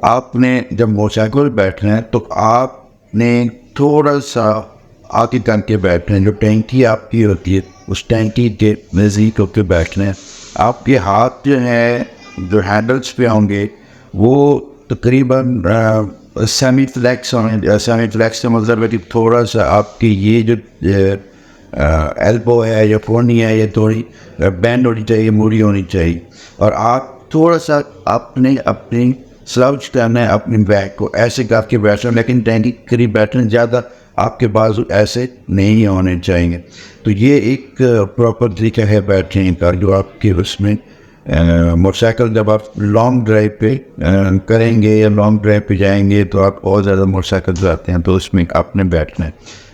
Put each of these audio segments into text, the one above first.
आपने जब मोटरसाइकिल पर बैठना है तो आपने थोड़ा सा आगे करके बैठना है। जो टैंकी आपकी होती है उस टैंकी के नज़दीक होकर बैठना है। आपके हाथ जो है जो हैंडल्स पे होंगे वो तकरीबन सेमी फ्लैक्स होंगे। सेमी फ्लैक्स का मतलब है कि थोड़ा सा आपकी ये जो एल्बो है या फोनी है ये थोड़ी बैंड होनी चाहिए, मुड़ी होनी चाहिए। और आप थोड़ा सा आपने अपनी स्लाउच करना है अपनी बैक को, ऐसे करके बैठना। लेकिन टैंकी के करीब बैठना, ज़्यादा आपके बाजू ऐसे नहीं होने चाहिए। तो ये एक प्रॉपर तरीका है बैठने का जो आपके उसमें मोटरसाइकिल जब आप लॉन्ग ड्राइव पे करेंगे या लॉन्ग ड्राइव पे जाएंगे तो आप बहुत ज़्यादा मोटरसाइकिल चलाते हैं तो उसमें आपने बैठना है।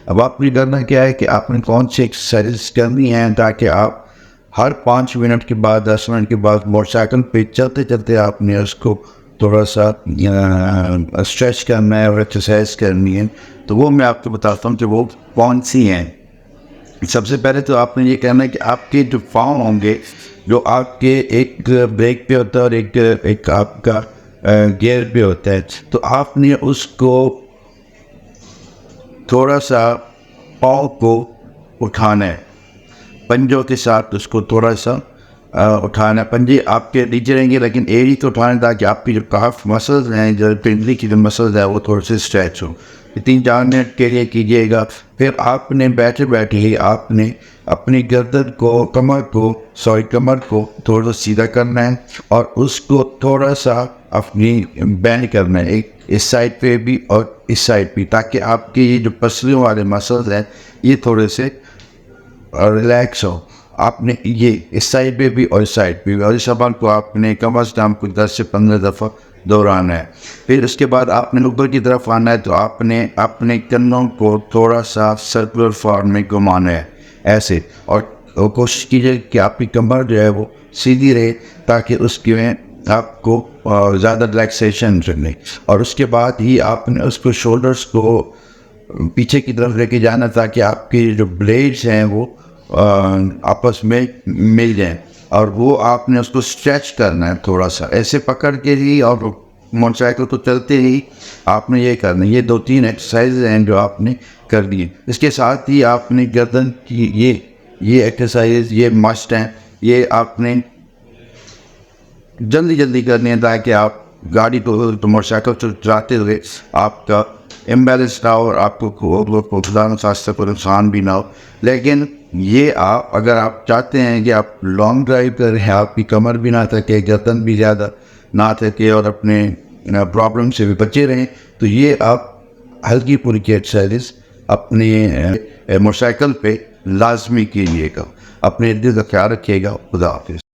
अब आपने करना क्या है कि आपने कौन सी एक्सरसाइज करनी है ताकि आप हर 5 मिनट के बाद 10 मिनट के बाद मोटरसाइकिल पे चलते चलते आपने उसको थोड़ा सा स्ट्रेच करना है और एक्सरसाइज करनी है। तो वो मैं आपको बताता हूँ कि वो कौन सी हैं। सबसे पहले तो आपने ये कहना है कि आपके जो पाँव होंगे, जो आपके एक ब्रेक पे होता है और एक आपका गियर पे होता है, तो आपने उसको थोड़ा सा पाँव को उठाना है, पंजों के साथ उसको थोड़ा सा उठाना। पंजे आपके नीचे रहेंगे लेकिन एड़ी तो उठाना ताकि आपकी जो काफ मसल्स हैं, जो पिंडली की जो मसल्स है वो थोड़े से स्ट्रेच हो। 3-4 मिनट के लिए कीजिएगा। फिर आपने बैठे बैठे ही आपने अपनी गर्दन को कमर को थोड़ा सीधा करना है और उसको थोड़ा सा अपनी बैंड करना है, एक इस साइड पे भी और इस साइड पे, ताकि आपके ये जो पसलियों वाले मसल्स हैं ये थोड़े से रिलैक्स हो। आपने ये इस साइड पे भी और इस साइड पे भी, और इस अमल को आपने कम अज़ कम कुछ 10 से 15 दफ़ा दोहराना है। फिर उसके बाद आपने ऊपर की तरफ आना है तो आपने अपने कंधों को थोड़ा सा सर्कुलर फॉर्म में घुमाना है ऐसे, और कोशिश कीजिए कि आपकी कमर जो है वो सीधी रहे ताकि उसके में आपको ज़्यादा रिलैक्सेशन मिले। और उसके बाद ही आपने उसको शोल्डर्स को पीछे की तरफ लेके जाना ताकि आपके जो ब्लेड्स हैं वो आपस में मिल जाएं, और वो आपने उसको स्ट्रेच करना है थोड़ा सा ऐसे पकड़ के ही, और मोटरसाइकिल को चलते ही आपने ये करना है। ये 2-3 एक्सरसाइज हैं जो आपने कर दिए। इसके साथ ही आपने गर्दन की ये एक्सरसाइज ये मस्ट हैं, ये आपने जल्दी जल्दी करनी है ताकि आप गाड़ी को मोटरसाइकिल को चलाते हुए आपका इम्बैलेंस ना हो और आपको खुदा न खास्ता कोई नुकसान भी ना हो। लेकिन ये आप अगर आप चाहते हैं कि आप लॉन्ग ड्राइव कर रहे हैं, आपकी कमर भी ना थके, गर्दन भी ज़्यादा ना थके और अपने प्रॉब्लम से भी बचे रहें, तो ये आप हल्की फुल्की एक्सरसाइज अपने मोटरसाइकिल पे लाजमी कीजिएगा। अपने दिल का ख्याल रखिएगा। खुदा हाफिज़।